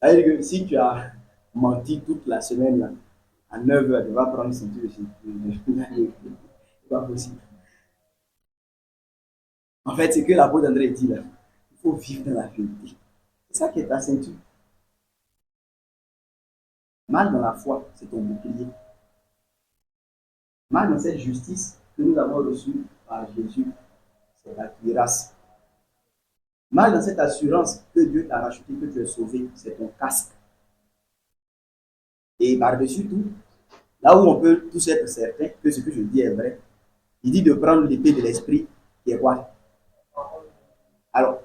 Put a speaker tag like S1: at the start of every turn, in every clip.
S1: C'est-à-dire que si tu as menti toute la semaine, là, à 9 heures, tu vas prendre une ceinture de sécurité. C'est pas possible. En fait, c'est que l'apôtre André dit là. Il faut vivre dans la vérité. C'est ça qui est ta ceinture. Mal dans la foi, c'est ton bouclier. Mal dans cette justice que nous avons reçue par Jésus, c'est la cuirasse. Mal dans cette assurance que Dieu t'a racheté, que tu es sauvé, c'est ton casque. Et par-dessus tout, là où on peut tous être certain que ce que je dis est vrai, il dit de prendre l'épée de l'esprit qui est quoi? Alors,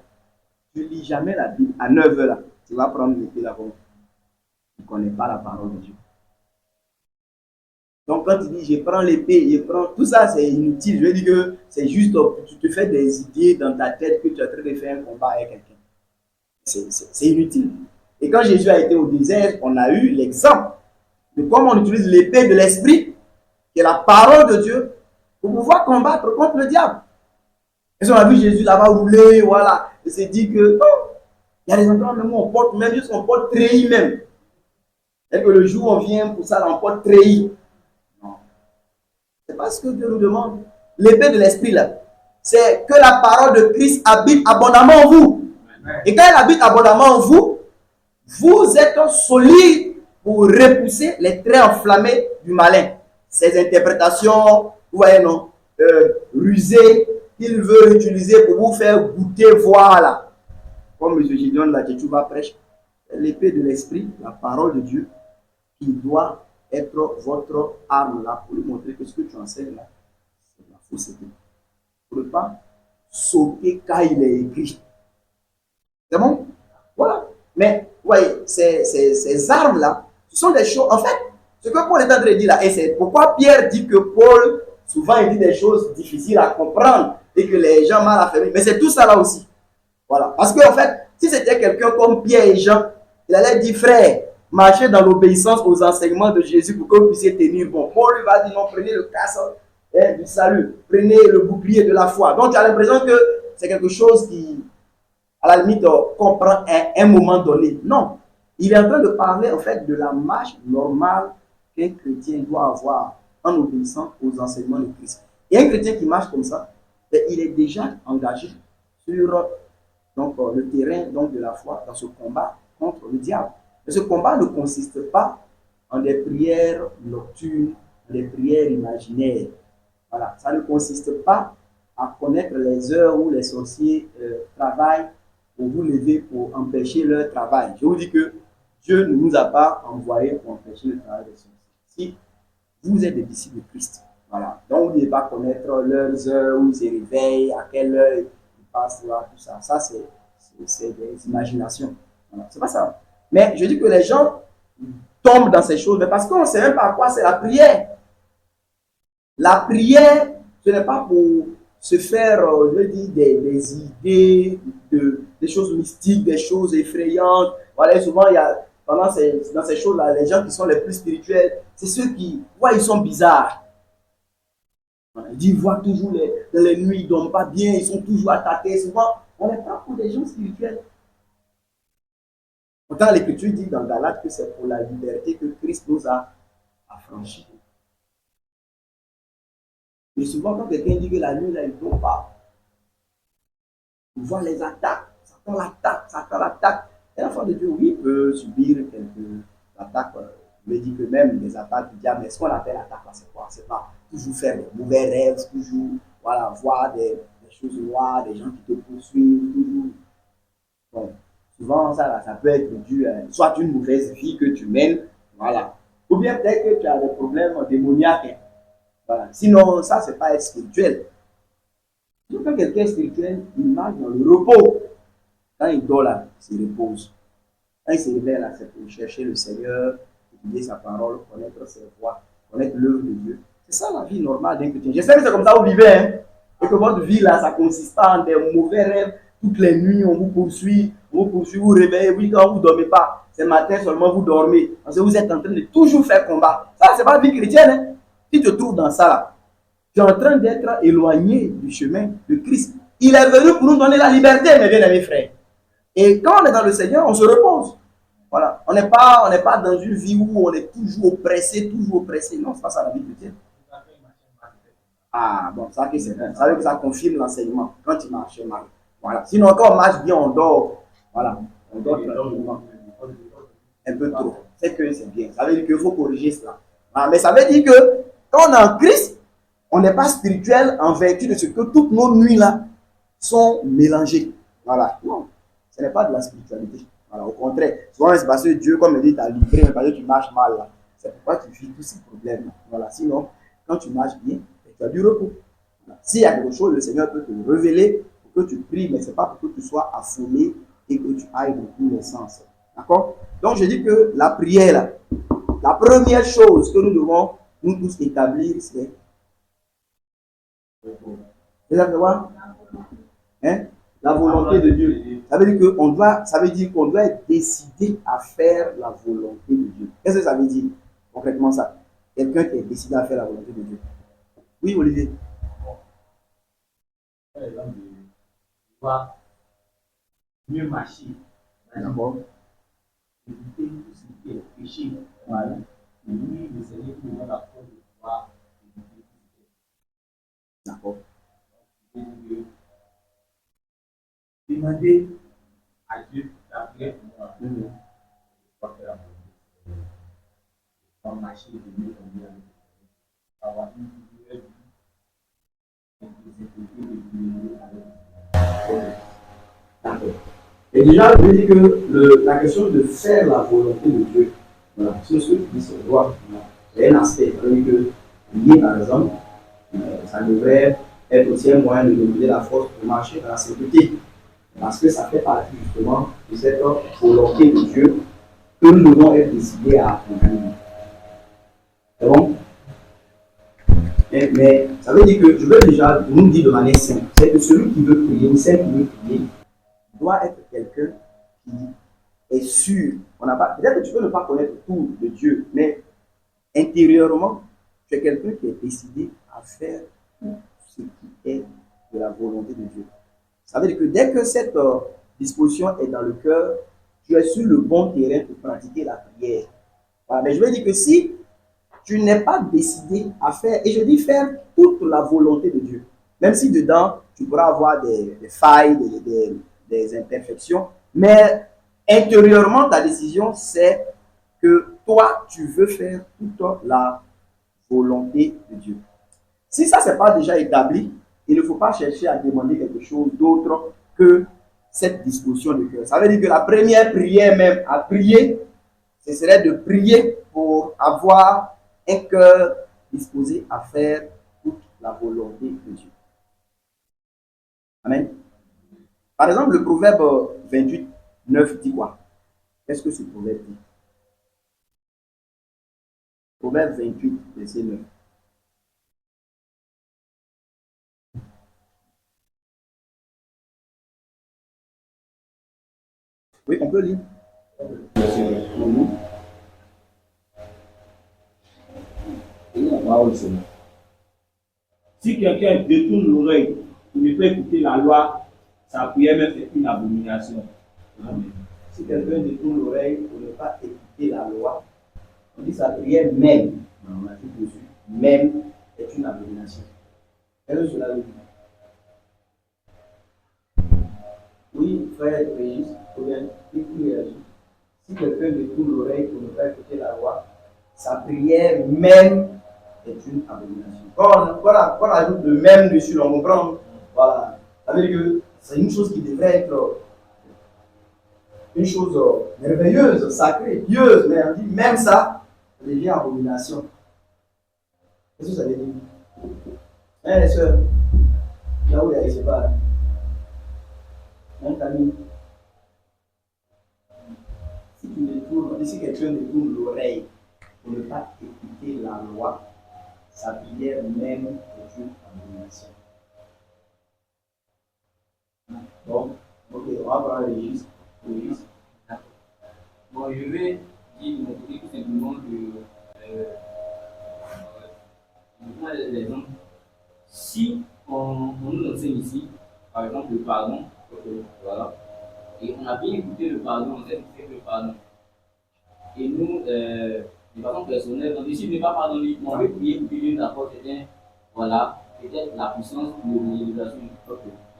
S1: tu ne lis jamais la Bible à 9 heures là, tu vas prendre l'épée là-bas. Tu ne connais pas la parole de Dieu. Donc, quand tu dis je prends l'épée, je prends. Tout ça, c'est inutile. Je veux dire que c'est juste, tu te fais des idées dans ta tête que tu es en train de faire un combat avec quelqu'un. C'est inutile. Et quand Jésus a été au désert, on a eu l'exemple de comment on utilise l'épée de l'esprit, qui est la parole de Dieu, pour pouvoir combattre contre le diable. Et on a vu Jésus là-bas rouler, voilà. Et s'est dit que non, il y a des endroits même où on porte, même juste on porte treillis même. Et que le jour où on vient pour ça, on porte treillis. Non. C'est pas ce que Dieu nous demande. L'épée de l'esprit là, c'est que la parole de Christ habite abondamment en vous. Et quand elle habite abondamment en vous, vous êtes solide pour repousser les traits enflammés du malin. Ces interprétations, vous voyez, non, rusées, qu'il veut utiliser pour vous faire goûter, voilà. Comme M. Gideon Ladjetchouba prêche, l'épée de l'esprit, la parole de Dieu, qui doit être votre arme là pour lui montrer que ce que tu enseignes là, c'est la fausseté. Pour ne pas sauter quand il est écrit. C'est bon? Voilà. Mais, vous voyez, ces armes-là, ce sont des choses. En fait, ce que Paul est en train de dire là, et c'est pourquoi Pierre dit que Paul, souvent, il dit des choses difficiles à comprendre et que les gens mal affaiblis. Mais c'est tout ça là aussi. Voilà. Parce qu'en fait, si c'était quelqu'un comme Pierre et Jean, il allait dire, frère, marchez dans l'obéissance aux enseignements de Jésus pour que vous puissiez tenir bon. Paul lui va dire, non, prenez le casque du salut, prenez le bouclier de la foi. Donc, tu as l'impression que c'est quelque chose qui, à la limite, comprend un moment donné. Non. Il est en train de parler, en fait, de la marche normale qu'un chrétien doit avoir en obéissant aux enseignements de Christ. Et un chrétien qui marche comme ça, il est déjà engagé sur donc, le terrain donc, de la foi dans ce combat contre le diable. Mais ce combat ne consiste pas en des prières nocturnes, en des prières imaginaires. Voilà. Ça ne consiste pas à connaître les heures où les sorciers travaillent pour vous lever pour empêcher leur travail. Je vous dis que Dieu ne nous a pas envoyés pour empêcher le travail des sorciers. Si vous êtes des disciples de Christ, voilà. Donc vous ne devez pas connaître leurs heures où ils se réveillent, à quelle heure ils passent là, tout ça. Ça, c'est des imaginations. Voilà. C'est pas ça. Mais je dis que les gens tombent dans ces choses, mais parce qu'on ne sait même pas à quoi c'est la prière. La prière, ce n'est pas pour se faire, je veux dire, des idées, des choses mystiques, des choses effrayantes. Voilà, souvent, il y a, dans ces choses-là, les gens qui sont les plus spirituels, c'est ceux qui, ouais, ils sont bizarres. Ils voient toujours dans les nuits, ils ne dorment pas bien, ils sont toujours attaqués. Souvent, on n'est pas pour des gens spirituels. Pourtant, l'Écriture dit dans Galates que c'est pour la liberté que Christ nous a affranchis. Mais souvent, quand quelqu'un dit que la nuit, là, il ne dort pas, il voit les attaques, Satan l'attaque. Et l'enfant de Dieu, oui, peut subir quelques attaques. Je me dis que même les attaques du diable, mais ce qu'on appelle attaque, c'est quoi? C'est pas toujours faire des mauvais rêves, toujours voilà, voir des choses noires, des gens qui te poursuivent, toujours. Bon, souvent, ça peut être dû à soit une mauvaise vie que tu mènes, voilà. Ou bien peut-être que tu as des problèmes démoniaques. Voilà. Sinon, ça, c'est pas être spirituel. Quand quelqu'un est spirituel, il marche dans le repos. Quand il dort là, il se repose. Quand il se réveille là, c'est pour chercher le Seigneur, étudier sa parole, connaître ses voies, connaître l'œuvre de Dieu. C'est ça la vie normale d'un chrétien. J'espère que c'est comme ça que vous vivez, hein? Et que votre vie là, ça consiste pas en des mauvais rêves. Toutes les nuits, on vous poursuit, vous réveillez. Oui, quand vous ne dormez pas, c'est matin seulement vous dormez. Parce que vous êtes en train de toujours faire combat. Ça, c'est pas la vie chrétienne. Hein? Si tu te trouves dans ça là, tu es en train d'être éloigné du chemin de Christ. Il est venu pour nous donner la liberté, mes bien-aimés frères. Et quand on est dans le Seigneur, on se repose. Voilà. On n'est pas dans une vie où on est toujours oppressé, toujours oppressé. Non, c'est pas ça la vie chrétienne. Ah, bon, ça que c'est bon. Ça veut dire que ça confirme l'enseignement quand il marche mal. Voilà. Sinon, quand on marche bien, on dort. Voilà. On dort tranquillement. Un peu trop. C'est que c'est bien. Ça veut dire qu'il faut corriger cela. Ah, mais ça veut dire que quand on est en Christ, on n'est pas spirituel en vertu de ce que toutes nos nuits là sont mélangées. Voilà. Non, ce n'est pas de la spiritualité. Voilà, au contraire. Souvent, c'est parce que Dieu, comme il dit, t'a livré, mais parce que tu marches mal là. C'est pourquoi tu vis tous ces problèmes. Voilà. Sinon, quand tu marches bien, tu as du repos. Voilà. S'il y a quelque chose, le Seigneur peut te révéler pour que tu pries, mais ce n'est pas pour que tu sois affolé et que tu ailles dans tous les sens. D'accord? Donc, je dis que la prière, là, la première chose que nous devons nous tous établir, c'est. Vous savez quoi? Hein? La volonté de Dieu. Ça veut dire qu'on doit être décidé à faire la volonté de Dieu. Qu'est-ce que ça veut dire concrètement ça? Quelqu'un qui est décidé à faire la volonté de Dieu. Oui, Olivier.
S2: Par exemple, de pouvoir mieux marcher.
S1: D'accord.
S2: Éviter tout ce qui est péché. Voilà. Et lui, le Seigneur nous donne la force de pouvoir éviter tout ce qui est.
S1: D'accord.
S2: Demander à Dieu la prière pour moi. Pour faire la volonté. Pour marcher de mieux en mieux avec le Seigneur. Avoir une vie
S1: et déjà, je dis que la question de faire la volonté de Dieu, voilà, c'est ce qui se doit. C'est un aspect. C'est-à-dire que lié, par exemple, ça devrait être aussi un moyen de donner la force pour marcher dans la sécurité. Parce que ça fait partie justement de cette volonté de Dieu que nous devons être décidés à accomplir. C'est bon? Mais ça veut dire que je veux déjà nous dire de manière simple, c'est que celui qui veut prier, ou celle qui veut prier, doit être quelqu'un qui est sûr. Peut-être que tu peux ne pas connaître tout de Dieu, mais intérieurement, tu es quelqu'un qui est décidé à faire tout ce qui est de la volonté de Dieu. Ça veut dire que dès que cette disposition est dans le cœur, tu es sur le bon terrain pour pratiquer la prière. Voilà. Mais je veux dire que si tu n'es pas décidé à faire, et je dis faire toute la volonté de Dieu, même si dedans, tu pourras avoir des failles, des imperfections, mais intérieurement, ta décision, c'est que toi, tu veux faire toute la volonté de Dieu. Si ça, ce n'est pas déjà établi, il ne faut pas chercher à demander quelque chose d'autre que cette disposition de cœur. Ça veut dire que la première prière même à prier, ce serait de prier pour avoir un cœur disposé à faire toute la volonté de Dieu. Amen. Par exemple, le proverbe 28, 9 dit quoi? Qu'est-ce que ce proverbe dit? Proverbe 28, verset 9. Oui, on peut lire.
S2: Si quelqu'un détourne l'oreille pour ne pas écouter la loi, sa prière même est une abomination.
S1: Amen. Si quelqu'un détourne l'oreille pour ne pas écouter la loi, on dit sa prière même, on a dit dessus, même est une abomination. Qu'est-ce que cela veut dire? Oui, frère Régis, il réagit. Si quelqu'un détourne l'oreille pour ne pas écouter la loi, sa prière même est une abomination. Quand on ajoute le même dessus, on comprend. Voilà. Ça veut dire que c'est une chose qui devrait être une chose merveilleuse, sacrée, pieuse, mais on dit même ça, ça devient abomination. Qu'est-ce que ça veut dire? Hein, les soeurs? Là où il y a, je sais pas. Hein, Camille? Si tu détournes, si quelqu'un détourne l'oreille pour ne pas écouter la loi, sa prière même est une abomination. Bon, ok, on va prendre le registre.
S3: Bon, je vais dire de mon côté tout simplement que, moi, l'exemple, si on nous enseigne ici, par exemple, le pardon, voilà, et on a bien écouté le pardon, on sait que c'est le pardon. Et nous, de façon personnelle, donc ici, ne va pas pardonner, on veut prier pour que Dieu nous apporte, voilà, peut-être la puissance de l'élévation.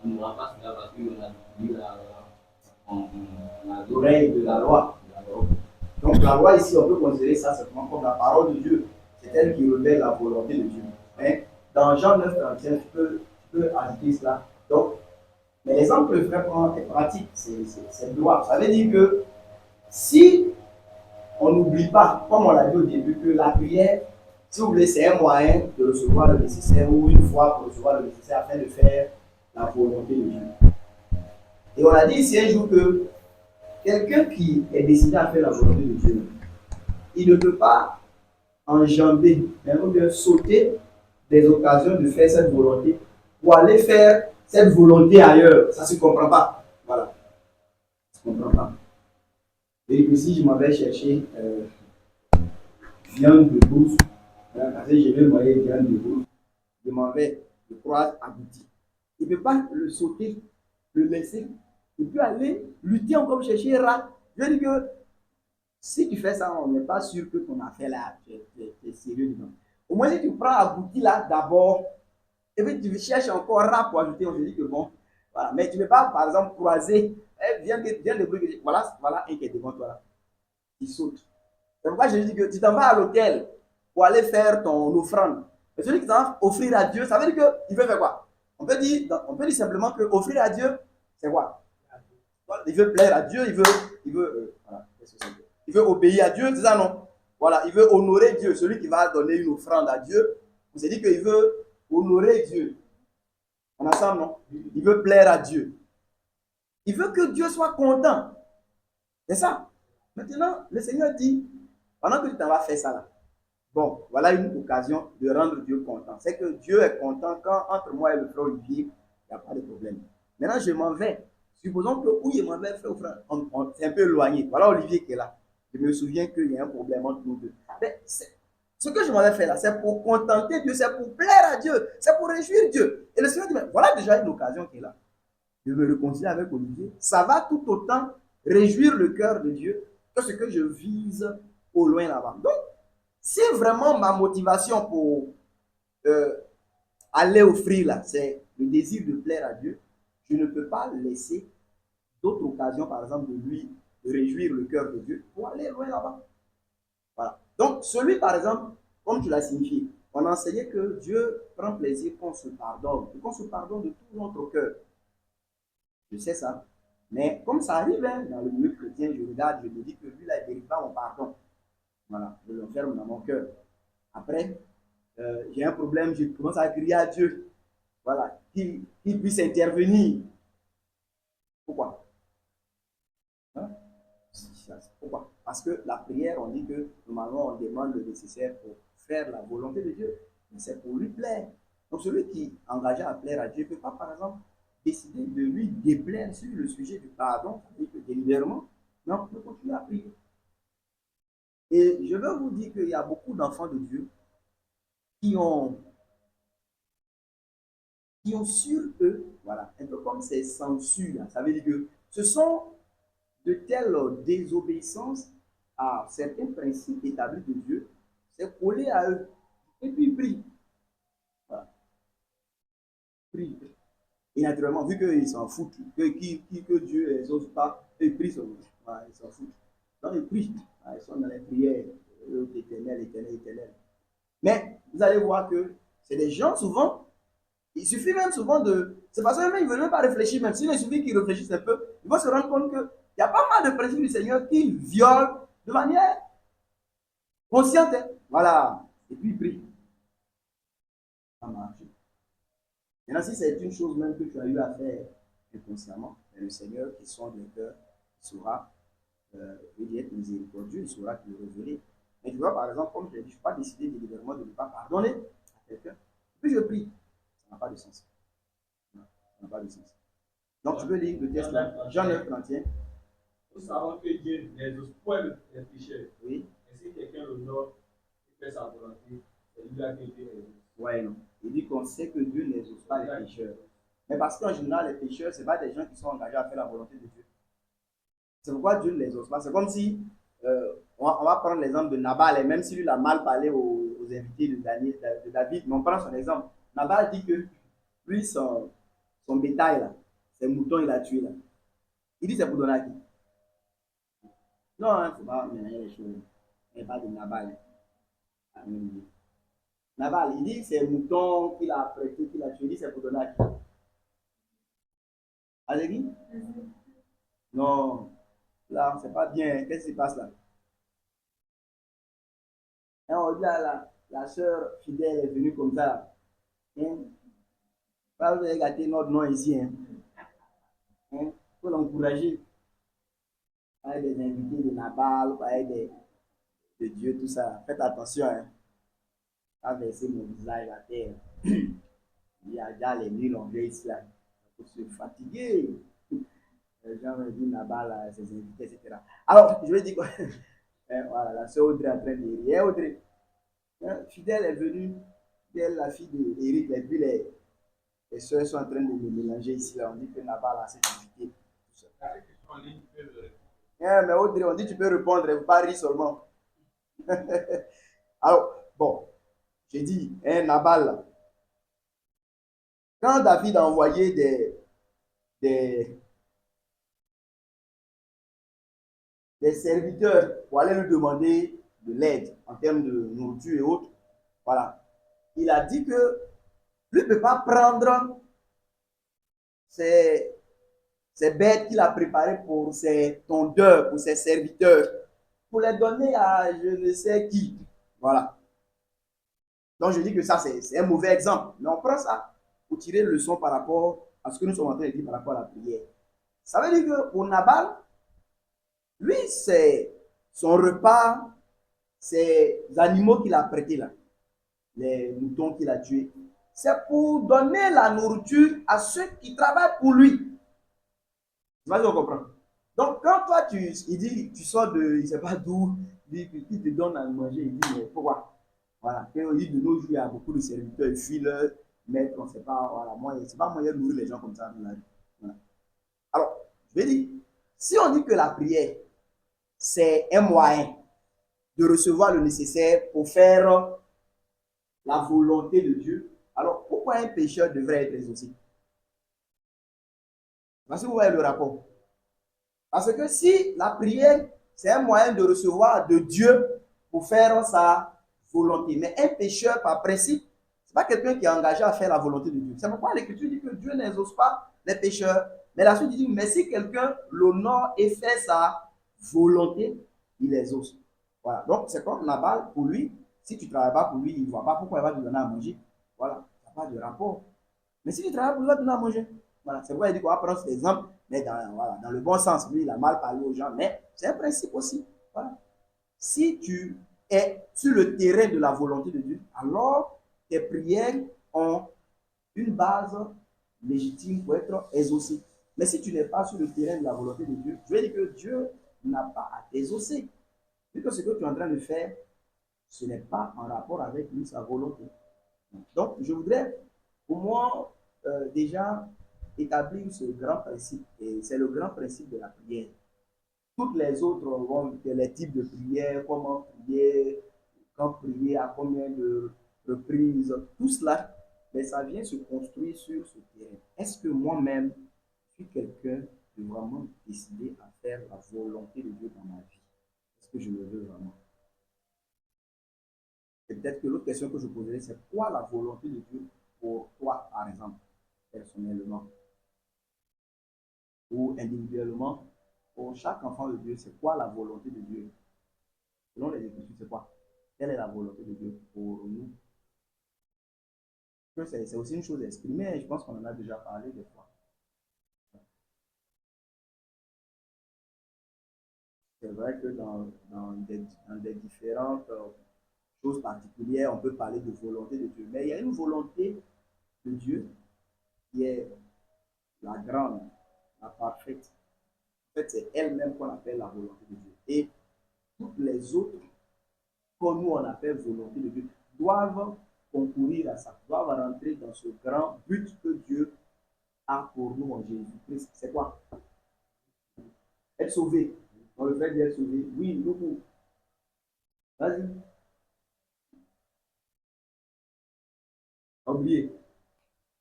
S3: On n'aura pas cela parce qu'on a dit
S1: l'oreille de la loi. Donc la loi ici, on peut considérer ça simplement comme la parole de Dieu. C'est elle qui révèle la volonté de Dieu. Mais dans Jean 9, 31, tu peux ajouter cela. Donc, mais l'exemple que le frère prend est pratique, c'est loi. Ça veut dire que si on n'oublie pas, comme on l'a dit au début, que la prière, si vous voulez, c'est un moyen de recevoir le nécessaire ou une fois pour recevoir le nécessaire afin de faire la volonté de Dieu. Et on a dit ici un jour que quelqu'un qui est décidé à faire la volonté de Dieu, il ne peut pas enjamber, mais on peut sauter des occasions de faire cette volonté pour aller faire cette volonté ailleurs. Ça ne se comprend pas. Voilà. Ça ne se comprend pas. Et que si je m'en vais chercher viande de brousse, parce que je vais noyer viande de brousse, je m'en vais, je croise abouti. Il ne peut pas le sauter, le laisser. Il peut aller lutter encore chercher un rat. Je veux dire que si tu fais ça, on n'est pas sûr que ton affaire là, tu es sérieux dedans. Au moins, si tu prends abouti là d'abord, et puis tu cherches encore un rat pour ajouter, on se dit que bon, voilà. Mais tu ne peux pas, par exemple, croiser, viens de bruit, voilà un qui est devant toi là. Il saute. C'est pourquoi je dis que tu t'en vas à l'hôtel pour aller faire ton offrande. Mais celui qui t'en va offrir à Dieu, ça veut dire qu'il veut faire quoi? On peut dire simplement que offrir à Dieu, c'est quoi? Il veut plaire à Dieu, voilà, il veut obéir à Dieu, c'est ça non? Voilà, il veut honorer Dieu, celui qui va donner une offrande à Dieu. On s'est dit qu'il veut honorer Dieu. On a ça, non? Il veut plaire à Dieu. Il veut que Dieu soit content. C'est ça. Maintenant, le Seigneur dit, pendant que tu t'en vas faire ça là, bon, voilà une occasion de rendre Dieu content. C'est que Dieu est content quand entre moi et le frère Olivier, il n'y a pas de problème. Maintenant, je m'en vais. Supposons que où il m'en vais, frère, c'est un peu éloigné. Voilà Olivier qui est là. Je me souviens qu'il y a un problème entre nous deux. Mais ce que je m'en vais faire là, c'est pour contenter Dieu, c'est pour plaire à Dieu, c'est pour réjouir Dieu. Et le Seigneur dit, mais voilà déjà une occasion qui est là. Je me réconcilier avec Olivier. Ça va tout autant réjouir le cœur de Dieu que ce que je vise au loin là-bas. Donc, si vraiment ma motivation pour aller offrir là, c'est le désir de plaire à Dieu, je ne peux pas laisser d'autres occasions, par exemple, de réjouir le cœur de Dieu pour aller loin là-bas. Voilà. Donc, celui, par exemple, comme tu l'as signifié, on a enseigné que Dieu prend plaisir qu'on se pardonne, et qu'on se pardonne de tout notre cœur. Je sais ça. Mais comme ça arrive hein, dans le milieu chrétien, je regarde, je me dis que lui, là, il ne mérite pas mon pardon. Voilà, je l'enferme dans mon cœur. Après, j'ai un problème, je commence à crier à Dieu. Voilà, qu'il puisse intervenir. Pourquoi? Hein? Pourquoi? Parce que la prière, on dit que normalement, on demande le nécessaire pour faire la volonté de Dieu. Mais c'est pour lui plaire. Donc, celui qui est engagé à plaire à Dieu ne peut pas, par exemple, décider de lui déplaire sur le sujet du pardon, c'est-à-dire que délibérément, non, on peut continuer à prier. Et je veux vous dire qu'il y a beaucoup d'enfants de Dieu qui ont sur eux, voilà, un peu comme ces censures, ça veut dire que ce sont de telles désobéissances à certains principes établis de Dieu, c'est collé à eux. Et puis ils prient. Voilà. Prient. Et naturellement, vu qu'ils s'en foutent, que Dieu ne les ose pas, ils prient sur eux. Voilà, ils s'en foutent. Donc ils prient. Voilà, ils sont dans les prières, éternel, éternel, éternel. Mais vous allez voir que c'est des gens souvent, il suffit même souvent de. C'est parce qu'ils ne veulent même pas réfléchir, même s'il suffit qu'ils réfléchissent un peu, ils vont se rendre compte qu'il y a pas mal de principes du Seigneur qu'ils violent de manière consciente. Hein. Voilà. Et puis ils prient. Ça marche. Maintenant, si c'est une chose même que tu as eu à faire inconsciemment, le Seigneur qui sonde le cœur, il saura être miséricordieux, il saura te le révéler. Mais tu vois, par exemple, comme je l'ai dit, je ne suis pas décidé délibérément de ne pas pardonner à quelqu'un. Puis je prie. Ça n'a pas de sens. Non, ça n'a pas de sens. Donc, tu peux lire le texte là, Jean 9, 31.
S2: Nous savons que Dieu n'exauce point les pécheurs.
S1: Oui.
S2: Et si quelqu'un l'honore et fait sa volonté, c'est lui là que Dieu exauce.
S1: Ouais, non. Il dit qu'on sait que Dieu n'exauce pas les pécheurs. Mais parce qu'en général, les pécheurs, ce n'est pas des gens qui sont engagés à faire la volonté de Dieu. C'est pourquoi Dieu ne les exauce pas. C'est comme si on va prendre l'exemple de Nabal, et même si lui a mal parlé aux invités de David, mais on prend son exemple. Nabal dit que lui, son bétail, là, ses moutons, il a tué. Là. Il dit c'est pour donner à qui? Non, il ne faut pas mélanger les choses. Il n'y a pas de Nabal. Nabal, il dit c'est moutons qu'il a prêté, qu'il a tué. Il dit c'est pour donner à qui? À l'église? Non. Là, c'est pas bien. Qu'est-ce qui se passe là? Hein, on dit là, la sœur fidèle est venue comme ça. Hein? Pas vous avez gâté notre nom ici. Hein? Hein? Faut l'encourager. Avec des invités de Nabal, avec de Dieu, tout ça. Faites attention. Hein? À verser mon visage à terre. Il y a déjà les nuits longues ici. Là. Il faut se fatiguer. Les gens me disent Nabal, ses invités, etc. Alors, je vais dire quoi? Voilà, la sœur Audrey est en train de rire. Audrey, hein, Fidèle est venue, elle, la fille d'Éric, et puis les soeurs sont en train de me mélanger ici. Là. On dit que Nabal a cette invité. Mais Audrey, on dit tu peux répondre, il ne faut pas rire seulement. Alors, bon, j'ai dit, hein, Nabal, quand David a envoyé des serviteurs pour aller lui demander de l'aide en termes de nourriture et autres, voilà, il a dit que lui ne peut pas prendre ces bêtes qu'il a préparées pour ses tondeurs, pour ses serviteurs, pour les donner à je ne sais qui. Voilà. Donc je dis que ça, c'est un mauvais exemple. Mais on prend ça pour tirer une leçon par rapport à ce que nous sommes en train de dire par rapport à la prière. Ça veut dire que pour Nabal, lui, c'est son repas, ces animaux qu'il a prêtés là, les moutons qu'il a tués, c'est pour donner la nourriture à ceux qui travaillent pour lui. Vas-y, on comprend. Donc, quand toi, il dit, tu sors de, il ne sait pas d'où, il te donne à manger, il dit, mais pourquoi? Voilà. Et on dit, de nos jours, il y a beaucoup de serviteurs, ils fuient leur maître, on ne sait pas, voilà, moi, c'est pas moyen de nourrir les gens comme ça dans la vie. Voilà. Alors, je vais dire, si on dit que la prière, c'est un moyen de recevoir le nécessaire pour faire la volonté de Dieu, alors pourquoi un pécheur devrait être exaucé? Parce que vous voyez le rapport. Parce que si la prière, c'est un moyen de recevoir de Dieu pour faire sa volonté, mais un pécheur, par principe, ce n'est pas quelqu'un qui est engagé à faire la volonté de Dieu. C'est pourquoi l'Écriture dit que Dieu n'exauce pas les pécheurs. Mais la suite dit, mais si quelqu'un l'honore et fait sa volonté, il exauce. Voilà. Donc, c'est comme Nabal, pour lui, si tu ne travailles pas pour lui, il ne voit pas pourquoi il va te donner à manger. Voilà. Il n'y a pas de rapport. Mais si tu travailles pour lui, il va te donner à manger. Voilà. C'est pourquoi il dit qu'on va prendre cet exemple, mais voilà, dans le bon sens. Lui, il a mal parlé aux gens, mais c'est un principe aussi. Voilà. Si tu es sur le terrain de la volonté de Dieu, alors tes prières ont une base légitime pour être exaucées. Mais si tu n'es pas sur le terrain de la volonté de Dieu, je veux dire que Dieu n'a pas à t'exaucer. Vu que ce que tu es en train de faire, ce n'est pas en rapport avec lui, sa volonté. Donc, je voudrais au moins déjà établir ce grand principe. Et c'est le grand principe de la prière. Toutes les autres, les types de prières, comment prier, quand prier, à combien de reprises, tout cela, mais ça vient se construire sur ce terrain. Est-ce que moi-même, je suis quelqu'un de vraiment décidé à faire la volonté de Dieu dans ma vie? Est-ce que je le veux vraiment? Et peut-être que l'autre question que je poserai, c'est quoi la volonté de Dieu pour toi, par exemple, personnellement, ou individuellement, pour chaque enfant de Dieu, c'est quoi la volonté de Dieu? Selon les Écritures, c'est quoi? Quelle est la volonté de Dieu pour nous? C'est aussi une chose exprimée, je pense qu'on en a déjà parlé des fois. C'est vrai que dans des différentes choses particulières, on peut parler de volonté de Dieu. Mais il y a une volonté de Dieu qui est la grande, la parfaite. En fait, c'est elle-même qu'on appelle la volonté de Dieu. Et toutes les autres, comme nous on appelle volonté de Dieu, doivent concourir à ça, doivent rentrer dans ce grand but que Dieu a pour nous en Jésus-Christ. C'est quoi? Être sauvé. On le fait d'être sauvé. Oui, nous, Vas-y. Oublié.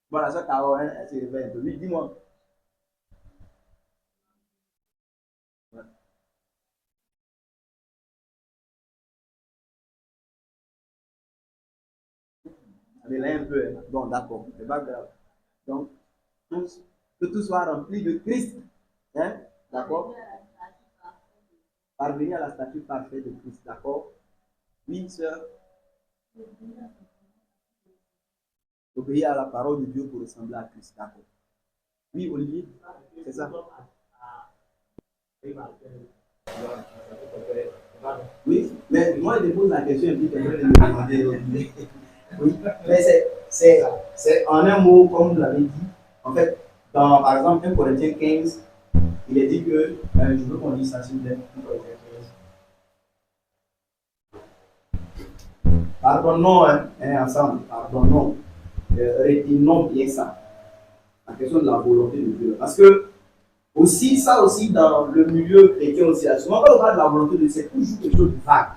S1: Voilà, ça, Caro, hein, elle se réveille un peu. Oui, dis-moi. Ouais. Elle est là un peu. Hein. Bon, d'accord, c'est pas grave. Donc, que tout soit rempli de Christ. Hein? D'accord? Parvenir à la statue parfaite de Christ. D'accord? Oui, sœur. Obéir à la parole de Dieu pour ressembler à Christ. D'accord? Oui, Olivier? C'est ça? Oui, mais moi, je pose la question et puis quelqu'un de me demander. Oui, mais c'est en un mot, comme vous l'avez dit. En fait, dans, par exemple, 1 Corinthiens 15, il est dit que, je veux qu'on dise ça s'il vous plaît, 1 Corinthiens 15. Pardonnons ensemble, pardonnons, retenons bien ça, la question de la volonté de Dieu. Parce que, aussi, ça aussi, dans le milieu chrétien aussi, souvent quand on parle de la volonté de Dieu, c'est toujours quelque chose de vague.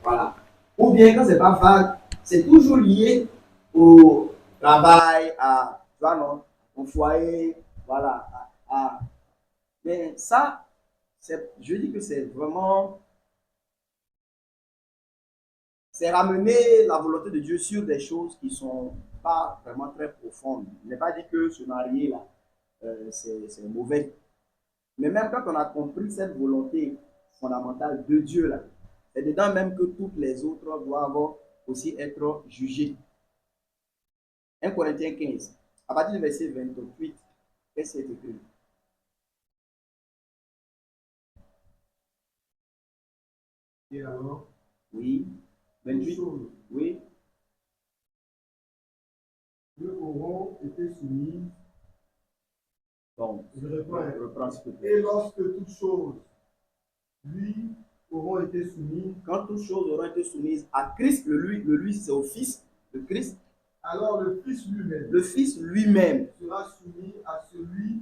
S1: Voilà. Ou bien quand c'est pas vague, c'est toujours lié au travail, à, tu vois, non, au foyer, voilà. Mais ça, je dis que c'est vraiment, c'est ramener la volonté de Dieu sur des choses qui sont pas vraiment très profondes. Il n'est pas dit que se marier là, c'est mauvais. Mais même quand on a compris cette volonté fondamentale de Dieu là, c'est dedans même que toutes les autres doivent aussi être jugées. 1 Corinthiens 15, à partir du verset 28, qu'est-ce qui est écrit?
S4: Et alors,
S1: Oui, 28, oui,
S4: eux auront été soumis.
S1: bon,
S4: Je reprends.
S1: reprends s'il te plaît.
S4: Et lorsque toutes choses lui auront été soumises,
S1: Quand toutes choses auront été soumises à Christ, le lui c'est au Fils de Christ,
S4: alors le Fils
S1: lui-même
S4: sera soumis à celui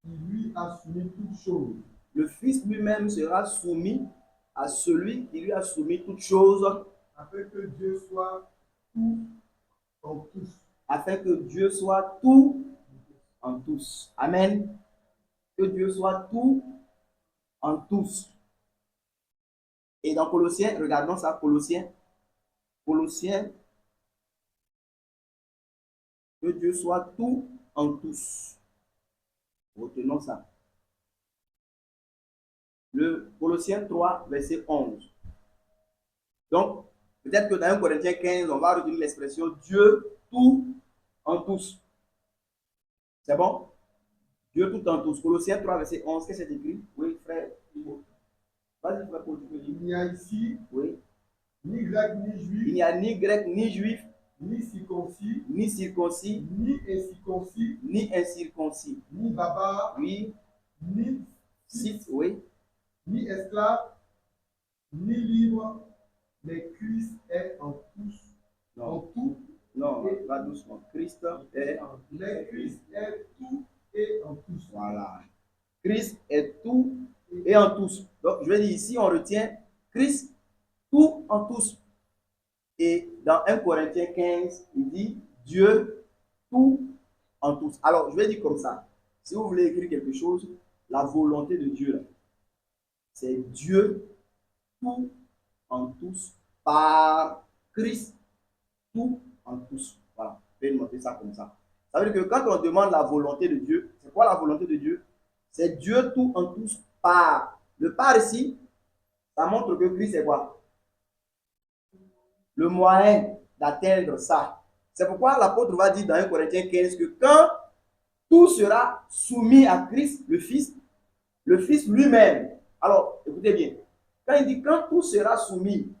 S4: qui lui a soumis toutes choses.
S1: Le Fils lui-même sera soumis à celui qui lui a soumis toutes choses,
S4: afin que Dieu soit tout en tous.
S1: afin que Dieu soit tout en tous. Amen. Que Dieu soit tout en tous. Et dans Colossiens, regardons ça, Colossiens, que Dieu soit tout en tous. Retenons ça. Le Colossiens 3, verset 11. Donc, peut-être que dans 1 Corinthiens 15, on va retenir l'expression Dieu tout en tous. C'est bon? Dieu tout en tous. Colossiens 3, verset 11, qu'est-ce que c'est écrit? Oui, frère. Vas-y, frère Paul, tu peux lire.
S4: Il n'y a ici
S1: Oui.
S4: ni grec ni juif,
S1: Il n'y a ni grec ni juif,
S4: ni circoncis,
S1: ni circoncis,
S4: ni incirconcis,
S1: ni incirconcis.
S4: ni barbare,
S1: Oui,
S4: ni
S1: Scythe, oui.
S4: ni esclave, ni libre, mais Christ est en tous. En
S1: Non,
S4: tout,
S1: non, va doucement. Christ est.
S4: mais Christ est tout et en tous.
S1: Voilà. Christ est tout et en tous. Donc, je vais dire ici, on retient Christ tout en tous. Et dans 1 Corinthiens 15, il dit Dieu tout en tous. Alors, je vais dire comme ça. Si vous voulez écrire quelque chose, la volonté de Dieu, c'est Dieu tout en tous par Christ tout en tous. Voilà. Je vais noter ça comme ça. Ça veut dire que quand on demande la volonté de Dieu, c'est quoi la volonté de Dieu? C'est Dieu tout en tous par. Le par ici, ça montre que Christ est quoi? Le moyen d'atteindre ça. C'est pourquoi l'apôtre va dire dans 1 Corinthiens 15 que quand tout sera soumis à Christ, le Fils lui-même. Alors, écoutez bien. Quand il dit quand tout sera soumis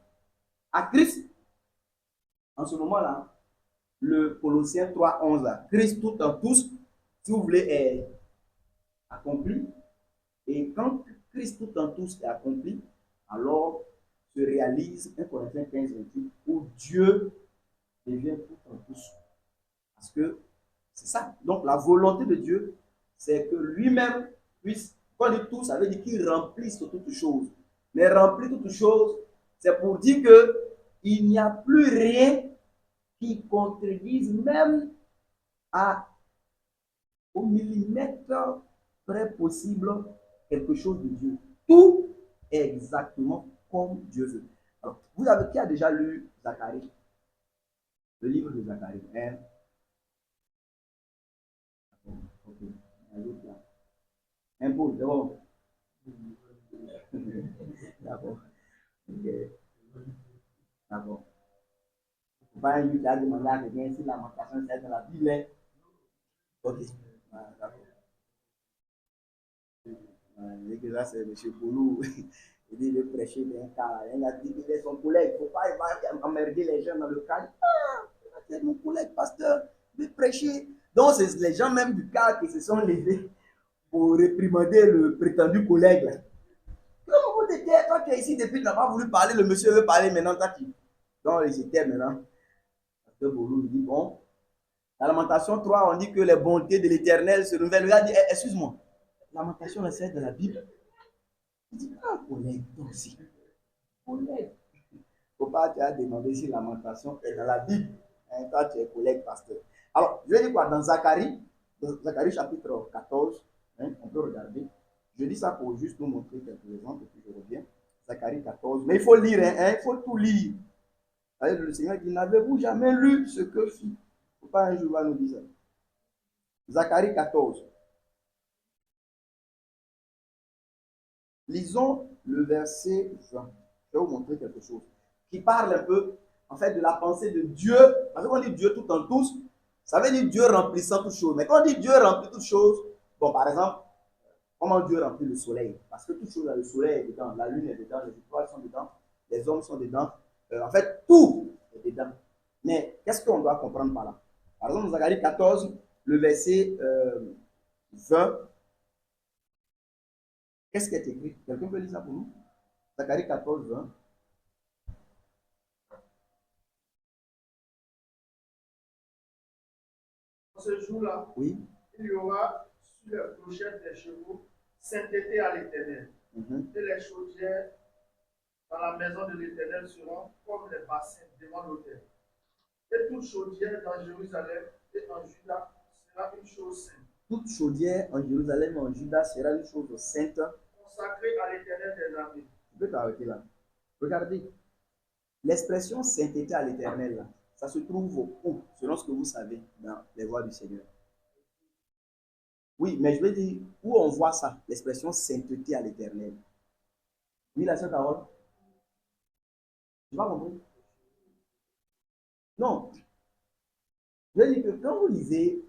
S1: à Christ, en ce moment-là, le Colossiens 3, 11, là, Christ tout en tous, si vous voulez, est accompli. Et quand Christ tout en tous est accompli, alors se réalise 1 Corinthiens 15, 28, où Dieu devient tout en tous. Parce que c'est ça. Donc la volonté de Dieu, c'est que lui-même puisse, quand il dit tout, ça veut dire qu'il remplisse toutes choses. Mais remplir toutes choses, C'est pour dire que il n'y a plus rien qui contredise même au millimètre près possible quelque chose de Dieu. Tout est exactement comme Dieu veut. Alors, qui a déjà lu Zacharie? Le livre de Zacharie. Hein? Ok. Un peu, c'est bon. D'accord. Ok. D'accord. Pas un livre qui a demandé à quelqu'un si lamentation c'est dans la Bible. Hein? Ok. Voilà, d'accord. Et que là, c'est M. Boulou. Il dit de prêcher d'un cas. Il a dit qu'il est son collègue. Il ne faut pas emmerder les gens dans le cadre. Ah, c'est mon collègue pasteur de prêcher. Donc, c'est les gens même du cadre qui se sont levés pour réprimander le prétendu collègue. Là. Comment vous étiez, toi tu es ici depuis, tu n'as pas voulu parler, le monsieur veut parler maintenant, toi tu. Donc, ils étaient maintenant. Pasteur Boulou dit bon. Dans Lamentation 3, on dit que les bontés de l'Éternel se renouvellent. Regarde, excuse-moi. Lamentation, c'est de la Bible. Il dit, ah, collègue, toi aussi. Collègue. Faut pas, tu as demandé si lamentation est dans la Bible. Hein, toi, tu es collègue pasteur. Alors, je vais dire quoi? Dans Zacharie chapitre 14, hein, on peut regarder. Je dis ça pour juste nous montrer quelques exemples, et puis je reviens. Zacharie 14. Mais il faut lire, hein, il faut tout lire. Le Seigneur dit, n'avez-vous jamais lu ce que fit? Il ne faut pas un jour nous dire ça. Zacharie 14. Lisons le verset 20. Je vais vous montrer quelque chose qui parle un peu, en fait, de la pensée de Dieu. Parce qu'on dit Dieu tout en tous, ça veut dire Dieu remplissant toutes choses. Mais quand on dit Dieu remplit toutes choses, bon, par exemple, comment Dieu remplit le soleil? Parce que toute chose, le soleil est dedans, la lune est dedans, les étoiles sont dedans, les hommes sont dedans. En fait, tout est dedans. Mais qu'est-ce qu'on doit comprendre par là? Par exemple, dans Zacharie 14, le verset 20, qu'est-ce qui est écrit? Quelqu'un peut lire ça pour nous? Zacharie 14, 20.
S4: Ce jour-là,
S1: oui,
S4: il y aura sur les clochettes des chevaux sainteté à l'Éternel. Et les chaudières dans la maison de l'Éternel seront comme les bassins devant l'autel. Et toute chaudière dans Jérusalem et en Juda sera une chose sainte.
S1: Toute chaudière en Jérusalem et en Juda sera une chose sainte.
S4: Consacrée à l'Éternel des armées.
S1: Tu peux t'arrêter là. Regardez, l'expression sainteté à l'Éternel, là, ça se trouve où, selon ce que vous savez, dans les voies du Seigneur. Oui, mais je veux dire, où on voit ça, l'expression sainteté à l'Éternel. Oui, la Sainte Parole. Tu vas comprendre? Non. Je veux dire que quand vous lisez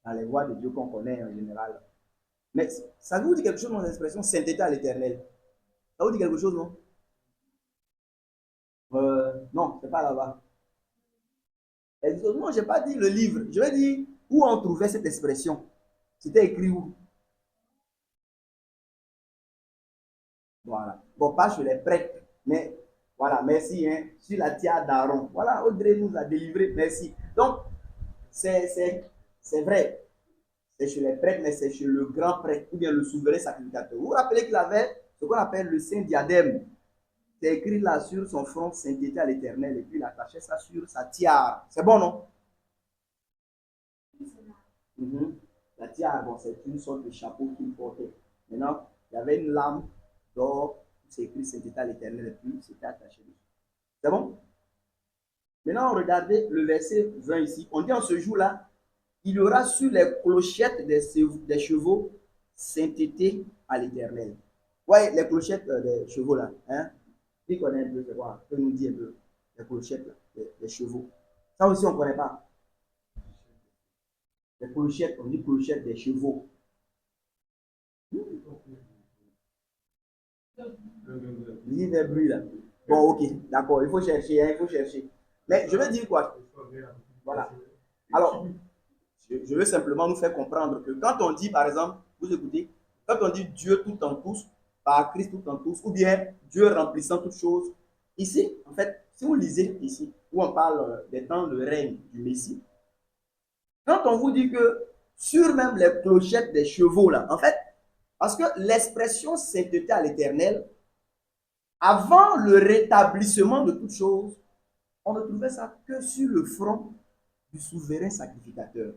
S1: dans les voies de Dieu qu'on connaît en général, mais ça vous dit quelque chose dans l'expression sainteté à l'Éternel. Ça vous dit quelque chose, non? Non, c'est pas là-bas. Non, je n'ai pas dit le livre. Je vais dire où on trouvait cette expression. C'était écrit où? Voilà. Bon, pas chez les prêtres, mais voilà, merci. Hein, sur la tiare d'Aaron. Voilà, Audrey nous a délivré. Merci. Donc, c'est vrai. C'est chez les prêtres, mais c'est chez le grand prêtre ou bien le souverain sacrificateur. Vous vous rappelez qu'il avait ce qu'on appelle le saint diadème. C'est écrit là sur son front, sainteté à l'Éternel, et puis il attachait ça sur sa tiare. C'est bon, non? La tiare, bon, c'est une sorte de chapeau qu'il portait. Maintenant, il y avait une lame d'or, c'est écrit sainteté à l'Éternel, et puis c'était attaché dessus. C'est bon? Maintenant, regardez le verset 20 ici. On dit en ce jour-là, il y aura sur les clochettes des chevaux sainteté à l'Éternel. Ouais, les clochettes des chevaux là, hein? Qui connaît un peu, c'est quoi? Peut nous dire un peu les clochettes là, les chevaux. Ça aussi, on ne connaît pas. Les clochettes, on dit clochettes des chevaux. Il y a des bruits là. Bon, ok, d'accord, il faut chercher, hein, il faut chercher. Mais je veux dire quoi? Voilà. Alors, je veux simplement nous faire comprendre que quand on dit, par exemple, vous écoutez, quand on dit Dieu tout en tous, par Christ tout en tous, ou bien Dieu remplissant toutes choses, ici, en fait, si vous lisez ici, où on parle des temps de règne du Messie, quand on vous dit que sur même les clochettes des chevaux, là, en fait, parce que l'expression sainteté à l'Éternel, Avant le rétablissement de toutes choses, on ne trouvait ça que sur le front du souverain sacrificateur.